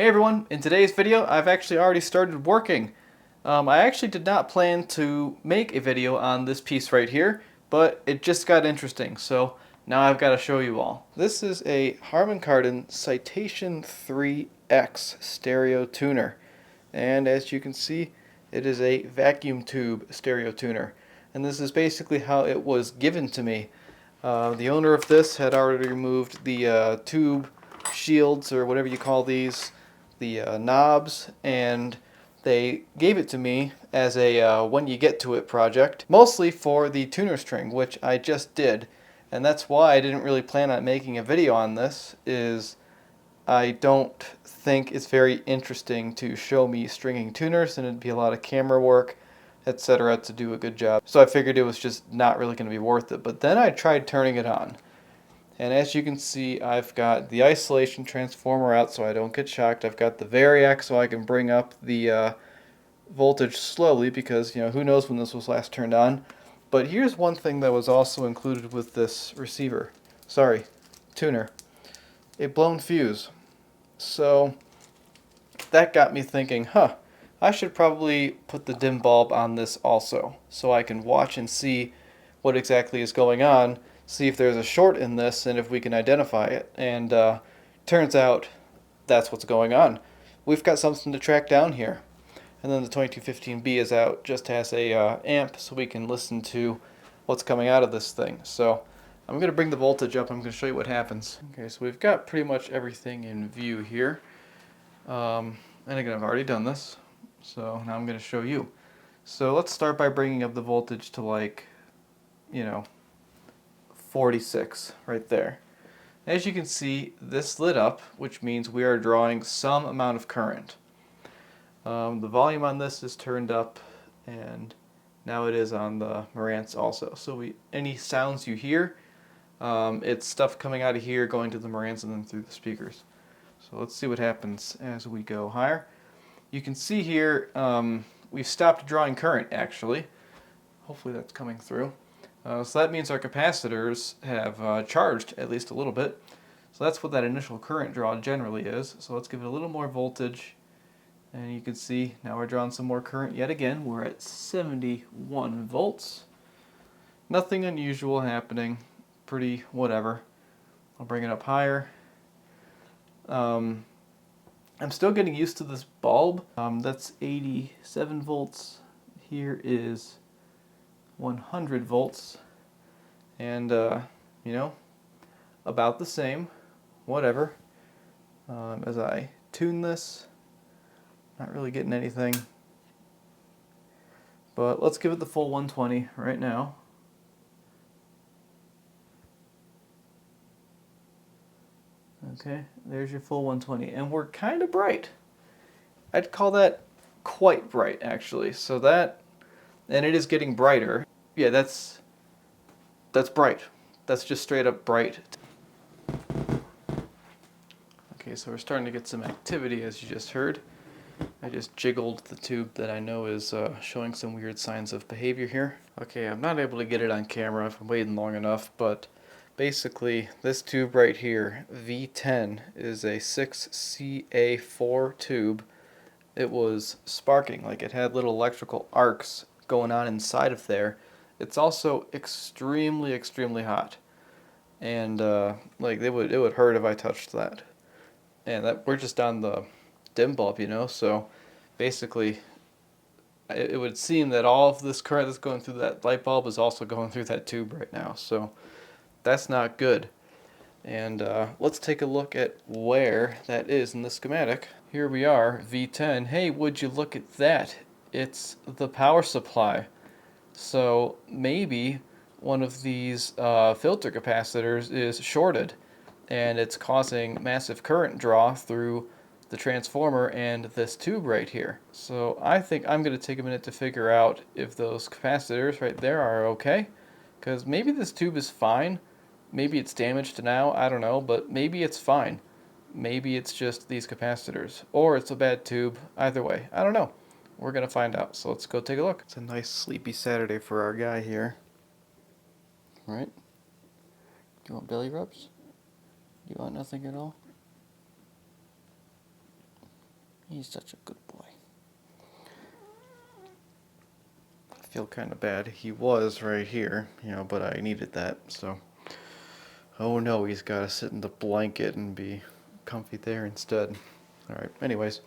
Hey everyone, in today's video I've actually already started working. I actually did not plan to make a video on this piece right here, but it just got interesting, so now I've got to show you all. This is a Harman Kardon Citation III-X stereo tuner, and as you can see it is a vacuum tube stereo tuner, and this is basically how it was given to me. The owner of this had already removed the tube shields, or whatever you call these, the knobs, and they gave it to me as a when you get to it project, mostly for the tuner string, which I just did. And that's why I didn't really plan on making a video on this, is I don't think it's very interesting to show me stringing tuners, and it'd be a lot of camera work, etc. to do a good job. So I figured it was just not really going to be worth it. But then I tried turning it on. And as you can see, I've got the isolation transformer out so I don't get shocked. I've got the variac so I can bring up the voltage slowly, because, you know, who knows when this was last turned on. But here's one thing that was also included with this receiver. Sorry, tuner. A blown fuse. So that got me thinking, I should probably put the dim bulb on this also, so I can watch and see what exactly is going on, see if there's a short in this, and if we can identify it. And turns out that's what's going on. We've got something to track down here. And then the 2215B is out, just has a amp, so we can listen to what's coming out of this thing. So I'm going to bring the voltage up. I'm going to show you what happens. Okay, so we've got pretty much everything in view here. And again, I've already done this, so now I'm going to show you. So let's start by bringing up the voltage to, like, 46 right there. As you can see, this lit up, which means we are drawing some amount of current. The volume on this is turned up, and now it is on the Marantz also. So any sounds you hear, it's stuff coming out of here going to the Marantz and then through the speakers. So let's see what happens as we go higher. You can see here we've stopped drawing current, actually. Hopefully that's coming through. So that means our capacitors have charged at least a little bit. So that's what that initial current draw generally is. So let's give it a little more voltage. And you can see now we're drawing some more current yet again. We're at 71 volts. Nothing unusual happening. Pretty whatever. I'll bring it up higher. I'm still getting used to this bulb. That's 87 volts. Here is 100 volts. And, about the same. Whatever. As I tune this. Not really getting anything, but let's give it the full 120 right now. Okay, there's your full 120, and we're kind of bright. I'd call that quite bright, actually. So that, and it is getting brighter. Yeah, that's bright. That's just straight up bright. Okay, so we're starting to get some activity, as you just heard. I just jiggled the tube that I know is showing some weird signs of behavior here. Okay, I'm not able to get it on camera if I'm waiting long enough, but basically this tube right here, V10, is a 6CA4 tube. It was sparking, like it had little electrical arcs going on inside of there. It's also extremely, extremely hot. And like it would hurt if I touched that. And that we're just on the dim bulb, so basically it would seem that all of this current that's going through that light bulb is also going through that tube right now, so that's not good. And let's take a look at where that is in the schematic. Here we are, V10. Hey, would you look at that? It's the power supply. So maybe one of these filter capacitors is shorted, and it's causing massive current draw through the transformer and this tube right here. So I think I'm going to take a minute to figure out if those capacitors right there are okay, because maybe this tube is fine, maybe it's damaged now, I don't know, but maybe it's fine. Maybe it's just these capacitors, or it's a bad tube. Either way, I don't know. We're going to find out, so let's go take a look. It's a nice sleepy Saturday for our guy here. All right? Do you want belly rubs? Do you want nothing at all? He's such a good boy. I feel kind of bad. He was right here, you know, but I needed that, so. Oh no, he's got to sit in the blanket and be comfy there instead. Alright, anyways.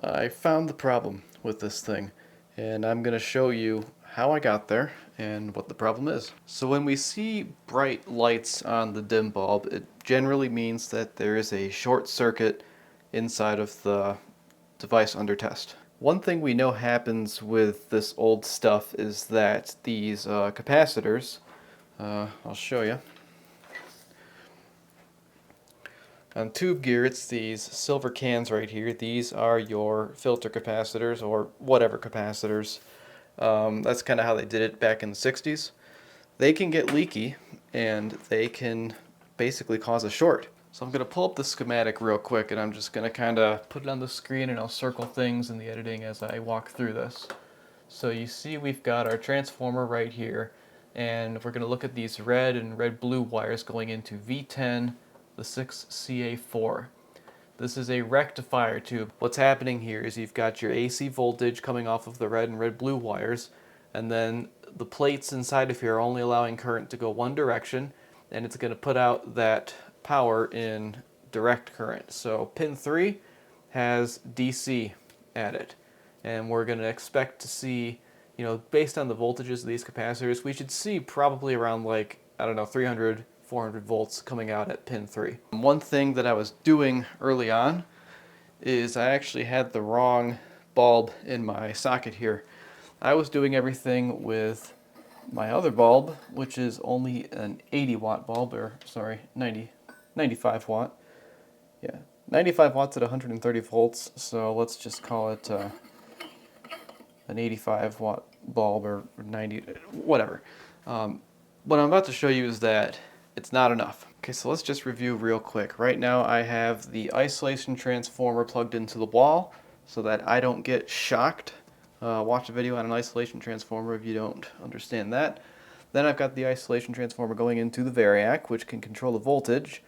I found the problem with this thing, and I'm going to show you how I got there and what the problem is. So when we see bright lights on the dim bulb, it generally means that there is a short circuit inside of the device under test. One thing we know happens with this old stuff is that these capacitors, I'll show you. On tube gear, it's these silver cans right here. These are your filter capacitors, or whatever capacitors. That's kind of how they did it back in the 60s. They can get leaky, and they can basically cause a short. So I'm going to pull up the schematic real quick, and I'm just going to kind of put it on the screen, and I'll circle things in the editing as I walk through this. So you see we've got our transformer right here, and we're going to look at these red and red-blue wires going into V10, the 6CA4. This is a rectifier tube. What's happening here is you've got your AC voltage coming off of the red and red-blue wires, and then the plates inside of here are only allowing current to go one direction, and it's going to put out that power in direct current. So pin 3 has DC at it, and we're going to expect to see, you know, based on the voltages of these capacitors, we should see probably around, like, I don't know, 300, 400 volts coming out at pin 3. One thing that I was doing early on is I actually had the wrong bulb in my socket here. I was doing everything with my other bulb, which is only an 80 watt bulb, or sorry, 95 watt. Yeah, 95 watts at 130 volts, so let's just call it an 85 watt bulb, or 90, whatever. What I'm about to show you is that it's not enough. Okay, so let's just review real quick. Right now I have the isolation transformer plugged into the wall so that I don't get shocked. Watch a video on an isolation transformer if you don't understand that. Then I've got the isolation transformer going into the variac, which can control the voltage.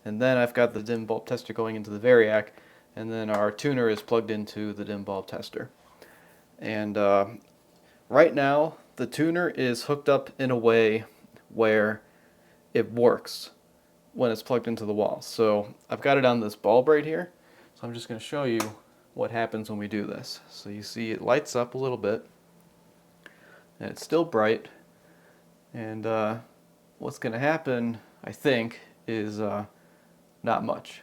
And then I've got the dim bulb tester going into the variac. And then our tuner is plugged into the dim bulb tester. And right now the tuner is hooked up in a way where it works when it's plugged into the wall. So I've got it on this bulb right here. So I'm just going to show you what happens when we do this. So you see it lights up a little bit, and it's still bright. And what's going to happen, I think, is not much.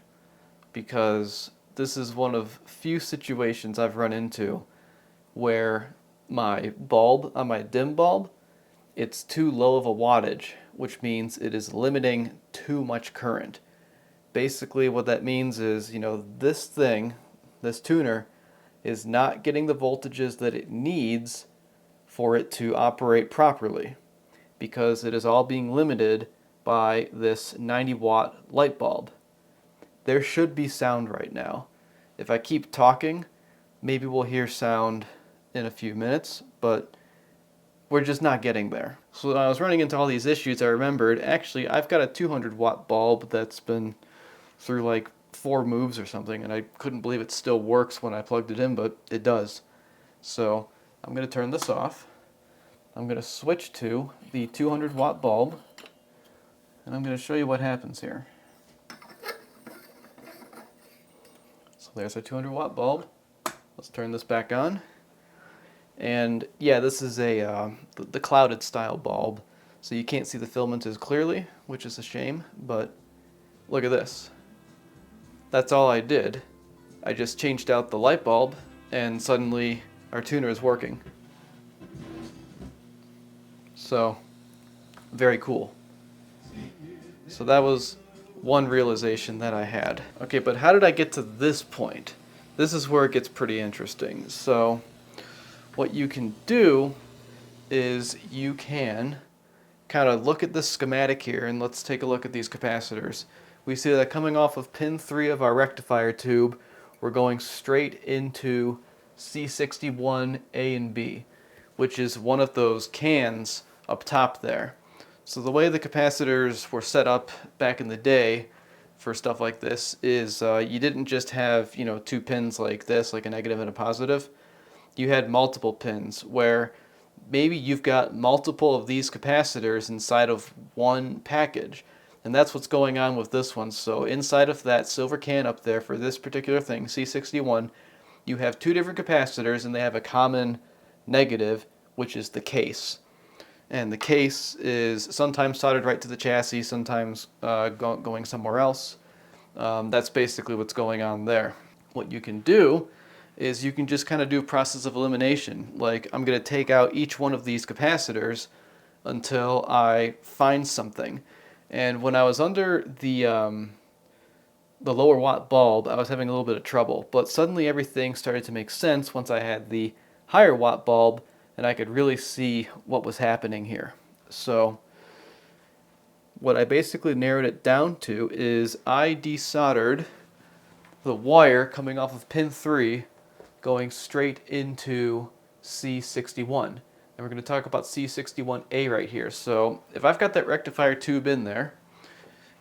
Because this is one of few situations I've run into where my bulb, on my dim bulb, it's too low of a wattage, which means it is limiting too much current. Basically what that means is, you know, this thing, this tuner, is not getting the voltages that it needs for it to operate properly, because it is all being limited by this 90 watt light bulb. There should be sound right now. If I keep talking, maybe we'll hear sound in a few minutes, but we're just not getting there. So when I was running into all these issues, I remembered, actually, I've got a 200 watt bulb that's been through like 4 moves or something, and I couldn't believe it still works when I plugged it in, but it does. So I'm going to turn this off. I'm going to switch to the 200 watt bulb, and I'm going to show you what happens here. So there's our 200 watt bulb. Let's turn this back on. And yeah, this is a the clouded style bulb, so you can't see the filament as clearly, which is a shame, but look at this. That's all I did. I just changed out the light bulb, and suddenly our tuner is working. So, very cool. So that was one realization that I had. Okay, but how did I get to this point? This is where it gets pretty interesting. So what you can do is you can kind of look at this schematic here, and let's take a look at these capacitors. We see that coming off of pin 3 of our rectifier tube, we're going straight into C61 A and B, which is one of those cans up top there. So the way the capacitors were set up back in the day for stuff like this is you didn't just have, you know, two pins like this, like a negative and a positive. You had multiple pins where maybe you've got multiple of these capacitors inside of one package. And that's what's going on with this one. So inside of that silver can up there for this particular thing, C61, you have two different capacitors and they have a common negative, which is the case. And the case is sometimes soldered right to the chassis, sometimes going somewhere else. That's basically what's going on there. What you can do is you can just kind of do a process of elimination. Like, I'm going to take out each one of these capacitors until I find something. And when I was under the lower watt bulb, I was having a little bit of trouble. But suddenly everything started to make sense once I had the higher watt bulb and I could really see what was happening here. So what I basically narrowed it down to is I desoldered the wire coming off of pin 3 going straight into C61. And we're going to talk about C61A right here. So if I've got that rectifier tube in there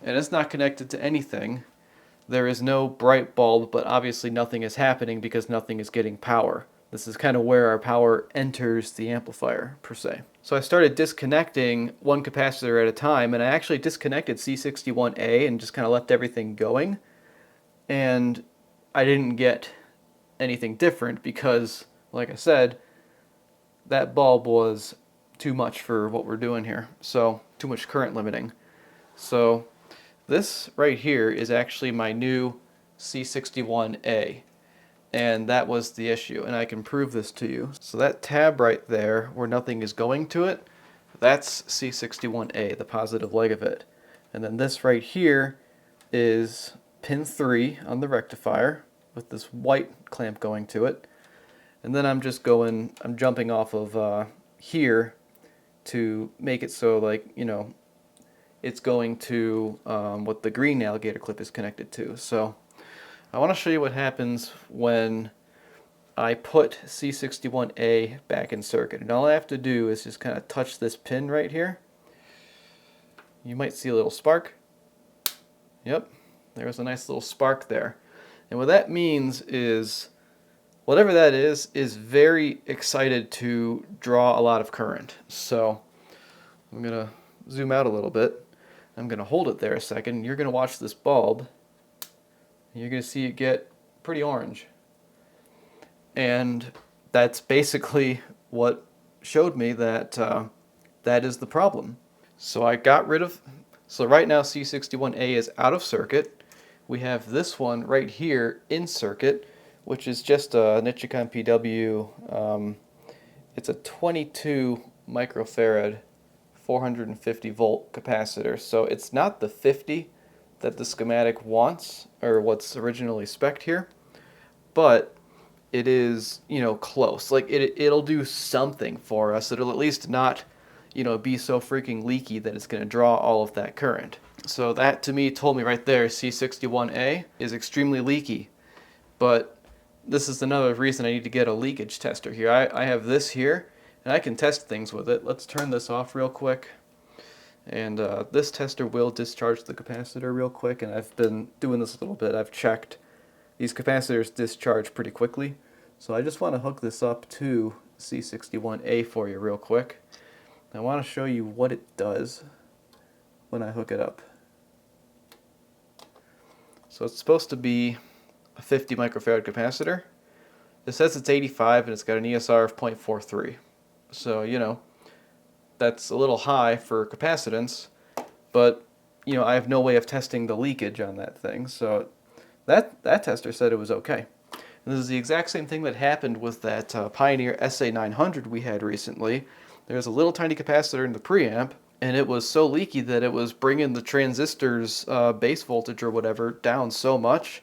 and it's not connected to anything, there is no bright bulb, but obviously nothing is happening because nothing is getting power. This is kind of where our power enters the amplifier, per se. So I started disconnecting one capacitor at a time, and I actually disconnected C61A and just kind of left everything going. And I didn't get anything different because, like I said, that bulb was too much for what we're doing here. So, too much current limiting. So, this right here is actually my new C61A. And that was the issue, and I can prove this to you. So that tab right there, where nothing is going to it, that's C61A, the positive leg of it. And then this right here is pin 3 on the rectifier, with this white clamp going to it. And then I'm jumping off of here to make it so, like, you know, it's going to what the green alligator clip is connected to. So I want to show you what happens when I put C61A back in circuit. And all I have to do is just kind of touch this pin right here. You might see a little spark. Yep, there's a nice little spark there. And what that means is, whatever that is very excited to draw a lot of current. So I'm going to zoom out a little bit. I'm going to hold it there a second. You're going to watch this bulb. You're going to see it get pretty orange. And that's basically what showed me that that is the problem. So I got rid of, so right now C61A is out of circuit. We have this one right here in circuit, which is just a Nichicon PW. It's a 22 microfarad 450 volt capacitor. So it's not the 50 that the schematic wants, or what's originally spec'd here, but it is, you know, close. Like, it'll do something for us. It'll at least not, you know, be so freaking leaky that it's going to draw all of that current. So that to me told me right there C61A is extremely leaky. But this is another reason I need to get a leakage tester here. I have this here and I can test things with it. Let's turn this off real quick. And this tester will discharge the capacitor real quick, and I've been doing this a little bit. I've checked. These capacitors discharge pretty quickly. So I just want to hook this up to C61A for you real quick. I want to show you what it does when I hook it up. So it's supposed to be a 50 microfarad capacitor. It says it's 85 and it's got an ESR of 0.43. So, you know, that's a little high for capacitance, but, you know, I have no way of testing the leakage on that thing. So that tester said it was okay. And this is the exact same thing that happened with that Pioneer SA900 we had recently. There's a little tiny capacitor in the preamp, and it was so leaky that it was bringing the transistor's base voltage or whatever down so much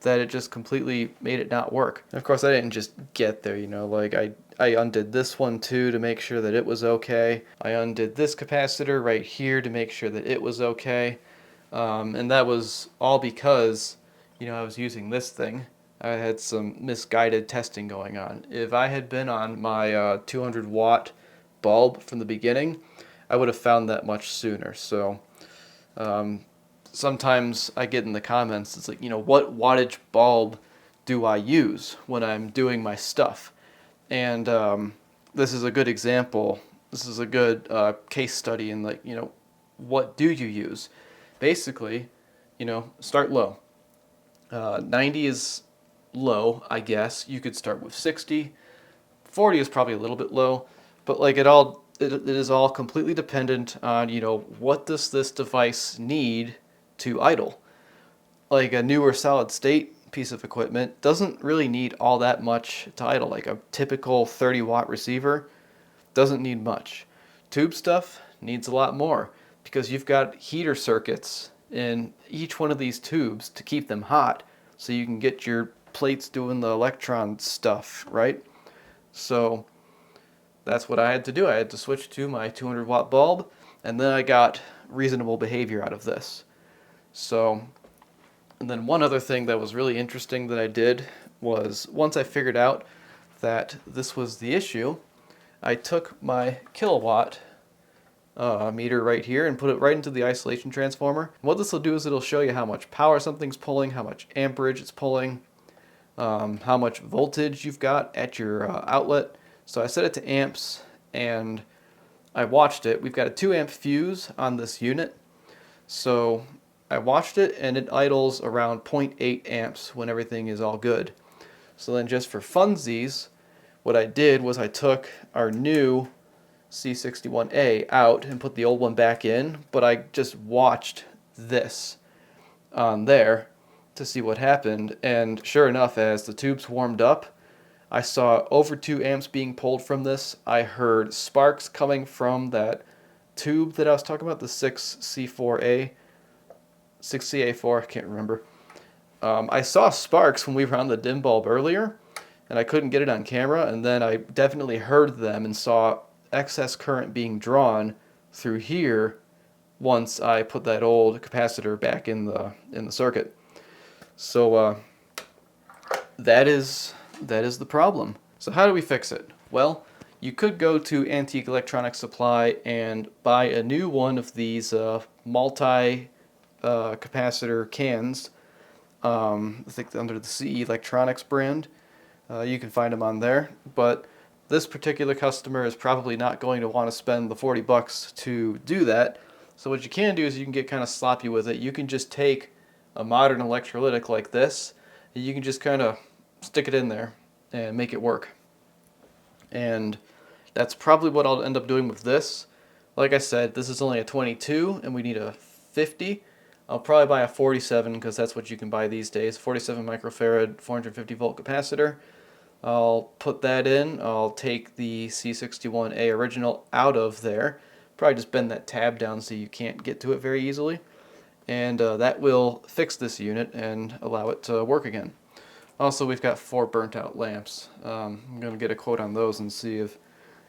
that it just completely made it not work. And of course, I didn't just get there, you know, like I undid this one too to make sure that it was okay. I undid this capacitor right here to make sure that it was okay. And that was all because, you know, I was using this thing. I had some misguided testing going on. If I had been on my 200 watt bulb from the beginning, I would have found that much sooner. So sometimes I get in the comments, it's like, what wattage bulb do I use when I'm doing my stuff? And this is a good example. This is a good case study in, like, what do you use? Basically, start low. 90 is low, I guess. You could start with 60. 40 is probably a little bit low, but like it is all completely dependent on, what does this device need to idle. Like a newer solid state piece of equipment doesn't really need all that much to idle. Like a typical 30-watt receiver doesn't need much. Tube stuff needs a lot more because you've got heater circuits in each one of these tubes to keep them hot so you can get your plates doing the electron stuff, right? So that's what I had to do. I had to switch to my 200-watt bulb, and then I got reasonable behavior out of this. So, and then one other thing that was really interesting that I did was, once I figured out that this was the issue, I took my kilowatt meter right here and put it right into the isolation transformer. And what this will do is it'll show you how much power something's pulling, how much amperage it's pulling, how much voltage you've got at your outlet. So I set it to amps and I watched it. We've got a 2 amp fuse on this unit. So I watched it and it idles around 0.8 amps when everything is all good. So then, just for funsies, what I did was I took our new C61A out and put the old one back in, but I just watched this on there to see what happened, and sure enough, as the tubes warmed up, I saw over 2 amps being pulled from this. I heard sparks coming from that tube that I was talking about, the 6CA4, I can't remember. I saw sparks when we were on the dim bulb earlier, and I couldn't get it on camera, and then I definitely heard them and saw excess current being drawn through here once I put that old capacitor back in the circuit. So that is the problem. So how do we fix it? Well, you could go to Antique Electronics Supply and buy a new one of these multi capacitor cans. I think under the CE Electronics brand. You can find them on there, but this particular customer is probably not going to want to spend the 40 bucks to do that. So what you can do is you can get kind of sloppy with it. You can just take a modern electrolytic like this, and you can just kind of stick it in there and make it work. And that's probably what I'll end up doing with this. Like I said, this is only a 22 and we need a 50. I'll probably buy a 47 because that's what you can buy these days. 47 microfarad 450 volt capacitor. I'll put that in. I'll take the C61A original out of there. Probably just bend that tab down so you can't get to it very easily. And that will fix this unit and allow it to work again. Also, we've got 4 burnt out lamps. I'm going to get a quote on those and see if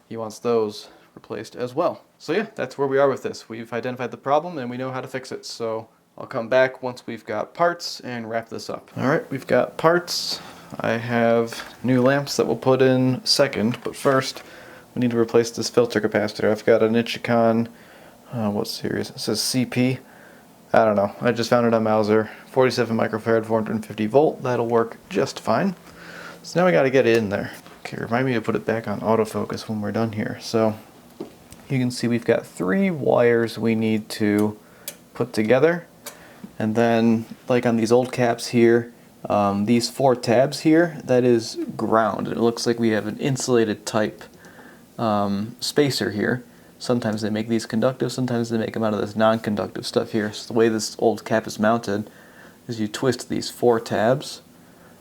he wants those replaced as well. So yeah, that's where we are with this. We've identified the problem and we know how to fix it. So I'll come back once we've got parts and wrap this up. Alright, we've got parts. I have new lamps that we'll put in second, but first we need to replace this filter capacitor. I've got an Nichicon, what series? It says CP. I don't know. I just found it on Mauser. 47 microfarad 450 volt. That'll work just fine. So now we got to get it in there. Okay, remind me to put it back on autofocus when we're done here. So you can see we've got 3 wires we need to put together. And then, like on these old caps here, these 4 tabs here, that is ground. It looks like we have an insulated type spacer here. Sometimes they make these conductive, sometimes they make them out of this non-conductive stuff here. So the way this old cap is mounted is you twist these 4 tabs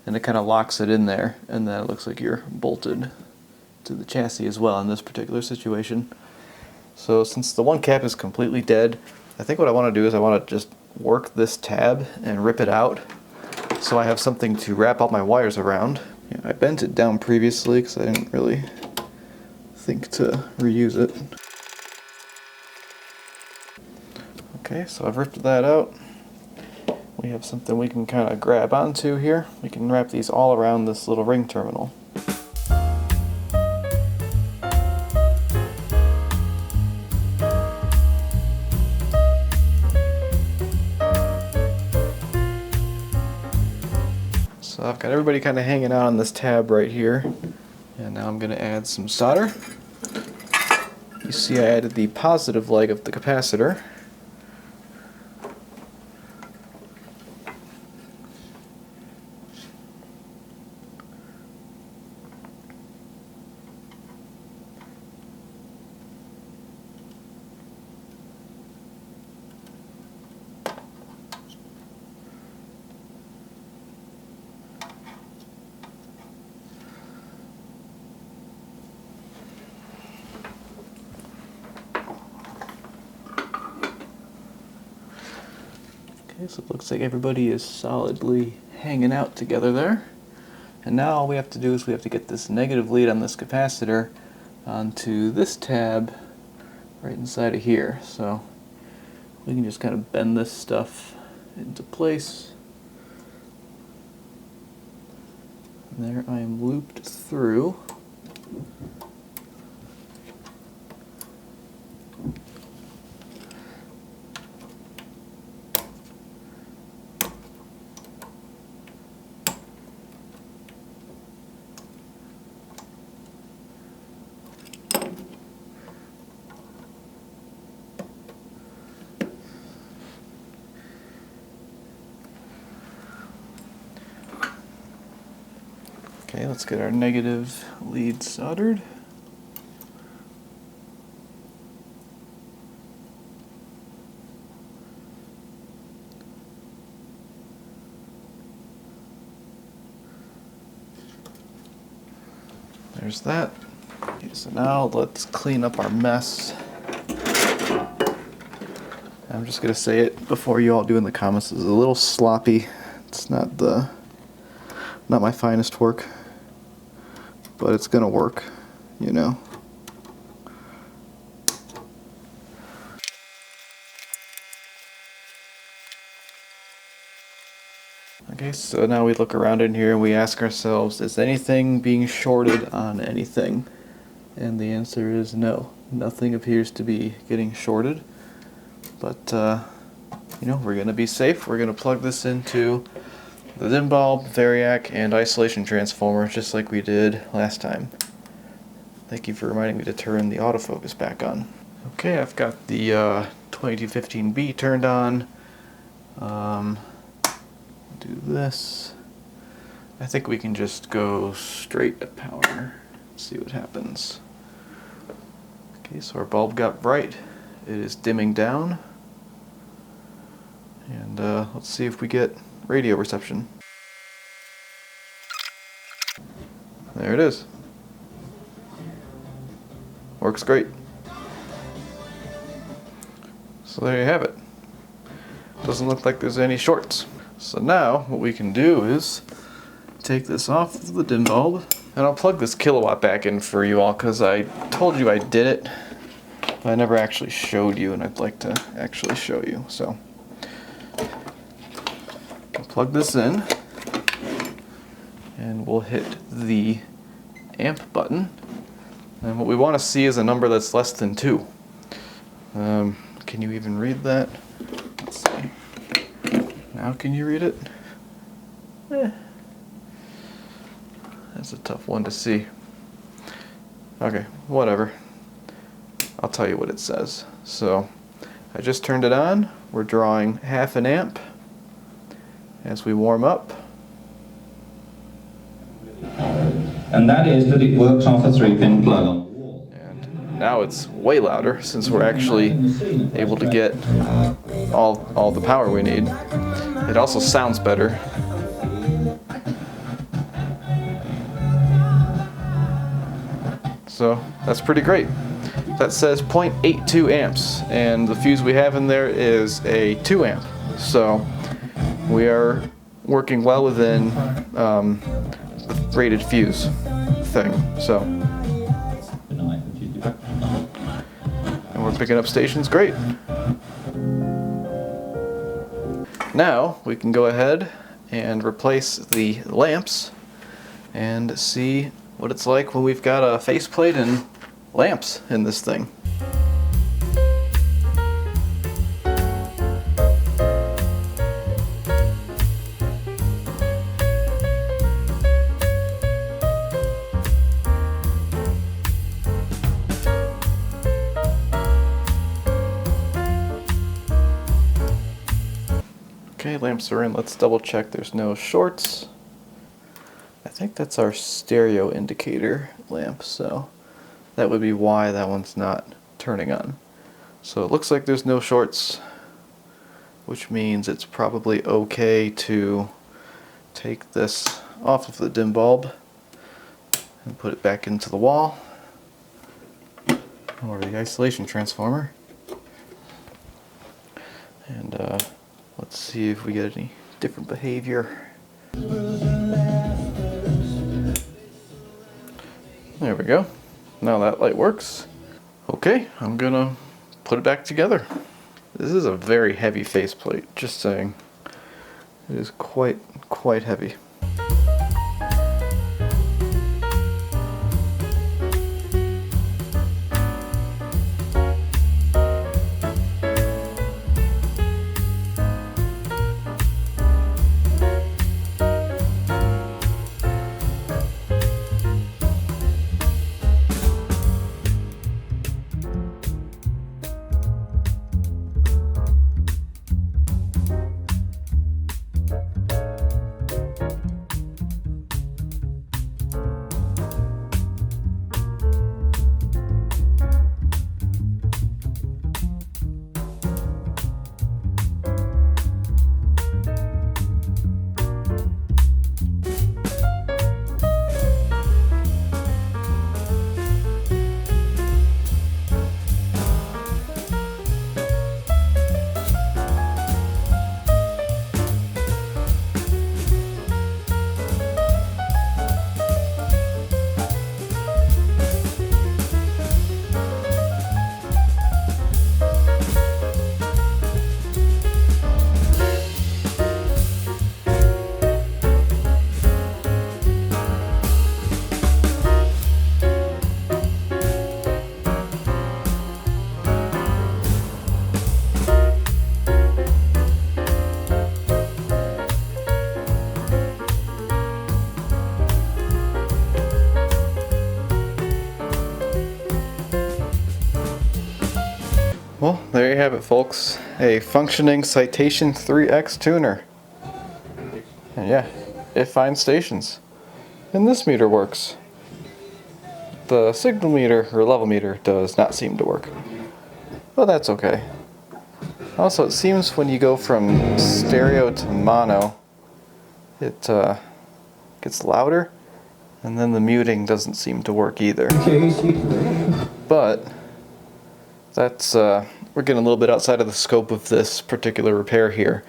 and it kind of locks it in there, and then it looks like you're bolted to the chassis as well in this particular situation. So since the one cap is completely dead, I think what I want to do is I want to just work this tab and rip it out so I have something to wrap all my wires around. Yeah, I bent it down previously because I didn't really think to reuse it. Okay, so I've ripped that out. We have something we can kind of grab onto here. We can wrap these all around this little ring terminal. got everybody kind of hanging out on this tab right here. And now I'm going to add some solder. You see I added the positive leg of the capacitor. So it looks like everybody is solidly hanging out together there. And now all we have to do is we have to get this negative lead on this capacitor onto this tab right inside of here. So we can just kind of bend this stuff into place. And there I am looped through. Okay, let's get our negative lead soldered. There's that. Okay, so now let's clean up our mess. I'm just gonna say it before you all do in the comments. This is a little sloppy. It's not my finest work, but it's gonna work, you know. Okay, so now we look around in here and we ask ourselves, is anything being shorted on anything? And the answer is no. Nothing appears to be getting shorted. But, you know, we're going to be safe. We're going to plug this into the dim bulb, variac, and isolation transformer, just like we did last time. Thank you for reminding me to turn the autofocus back on. Okay, I've got the 2215B turned on. Do this. I think we can just go straight at power. See what happens. Okay, so our bulb got bright. It is dimming down. And let's see if we get radio reception. There it is. Works great. So there you have it. Doesn't look like there's any shorts. So now what we can do is take this off of the dim bulb, and I'll plug this kilowatt back in for you all because I told you I did it, but I never actually showed you, and I'd like to actually show you. So I'll plug this in, and we'll hit the amp button, and what we want to see is a number that's less than 2. Can you even read that? Let's see. Now can you read it? That's a tough one to see. Okay, whatever. I'll tell you what it says. So I just turned it on. We're drawing 1/2 amp as we warm up. And that is that it works off a 3-pin plug on the wall. And now it's way louder since we're actually able to get all the power we need. It also sounds better. So that's pretty great. That says 0.82 amps, and the fuse we have in there is a 2 amp. So we are working well within the rated fuse thing. So, and we're picking up stations great. Now we can go ahead and replace the lamps and see what it's like when we've got a faceplate and lamps in this thing. lamps are in. Let's double check there's no shorts. I think that's our stereo indicator lamp, so that would be why that one's not turning on. So it looks like there's no shorts, which means it's probably okay to take this off of the dim bulb and put it back into the wall, or the isolation transformer. And let's see if we get any different behavior. There we go. Now that light works. Okay, I'm gonna put it back together. This is a very heavy faceplate, just saying. It is quite heavy. Well, there you have it, folks. A functioning Citation III-X tuner. And yeah, it finds stations. And this meter works. The signal meter, or level meter, does not seem to work. But that's okay. Also, it seems when you go from stereo to mono, it gets louder, and then the muting doesn't seem to work either. But that's we're getting a little bit outside of the scope of this particular repair here.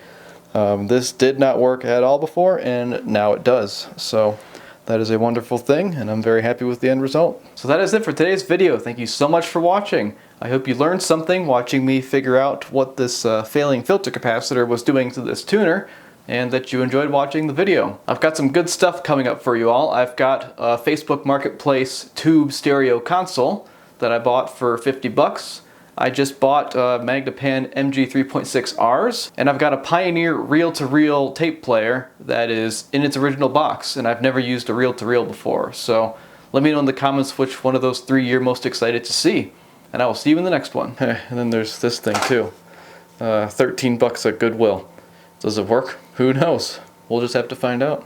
This did not work at all before, and now it does. So that is a wonderful thing, and I'm very happy with the end result. So that is it for today's video. Thank you so much for watching. I hope you learned something watching me figure out what this failing filter capacitor was doing to this tuner, and that you enjoyed watching the video. I've got some good stuff coming up for you all. I've got a Facebook Marketplace tube stereo console that I bought for 50 bucks. I just bought Magnapan MG 3.6Rs, and I've got a Pioneer reel-to-reel tape player that is in its original box, and I've never used a reel-to-reel before. So let me know in the comments which one of those three you're most excited to see, and I will see you in the next one. And then there's this thing too, 13 bucks at Goodwill. Does it work? Who knows? We'll just have to find out.